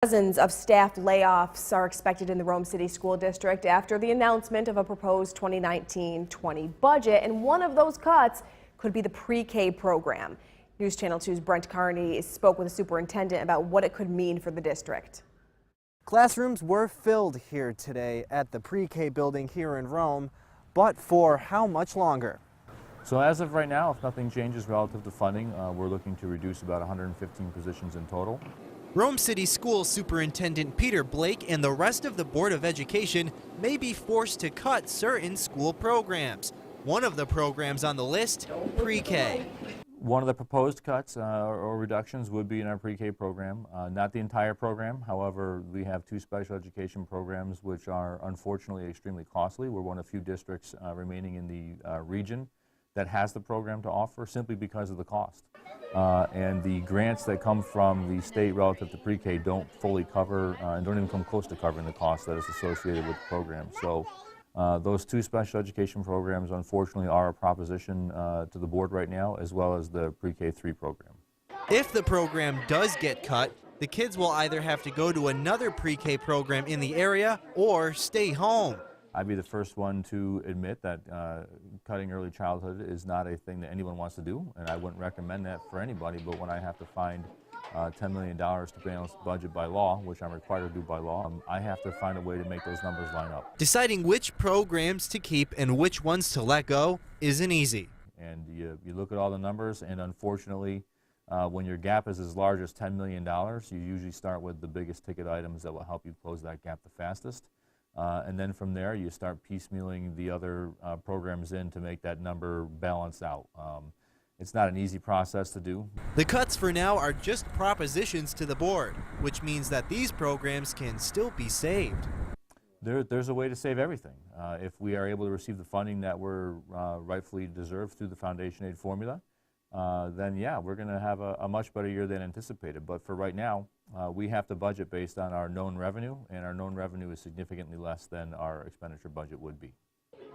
Dozens of staff layoffs are expected in the Rome City School District after the announcement of a proposed 2019-20 budget, and one of those cuts could be the pre-K program. News Channel 2's Brent Carney spoke with the superintendent about what it could mean for the district. Classrooms were filled here today at the pre-K building here in Rome, but for how much longer? So as of right now, if nothing changes relative to funding, we're looking to reduce about 115 positions in total. Rome City School Superintendent Peter Blake and the rest of the Board of Education may be forced to cut certain school programs. One of the programs on the list, pre-K. One of the proposed cuts or reductions would be in our pre-K program, not the entire program. However, we have two special education programs which are unfortunately extremely costly. We're one of few districts remaining in the region that has the program to offer simply because of the cost. And the grants that come from the state relative to pre-K don't fully cover and don't even come close to covering the cost that is associated with the program. So those two special education programs unfortunately are a proposition to the board right now, as well as the pre-K 3 program. If the program does get cut, the kids will either have to go to another pre-K program in the area or stay home. I'd be the first one to admit that cutting early childhood is not a thing that anyone wants to do, and I wouldn't recommend that for anybody. But when I have to find $10 million to balance the budget by law, which I'm required to do by law, I have to find a way to make those numbers line up. Deciding which programs to keep and which ones to let go isn't easy. And you look at all the numbers, and unfortunately, when your gap is as large as $10 million, you usually start with the biggest ticket items that will help you close that gap the fastest. And then from there, you start piecemealing the other programs in to make that number balance out. It's not an easy process to do. The cuts for now are just propositions to the board, which means that these programs can still be saved. There's a way to save everything. If we are able to receive the funding that we're rightfully deserved through the foundation aid formula, then yeah, we're going to have a much better year than anticipated. But for right now, we have to budget based on our known revenue, and our known revenue is significantly less than our expenditure budget would be.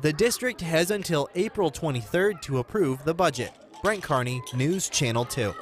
The district has until April 23rd to approve the budget. Brent Carney, News Channel 2.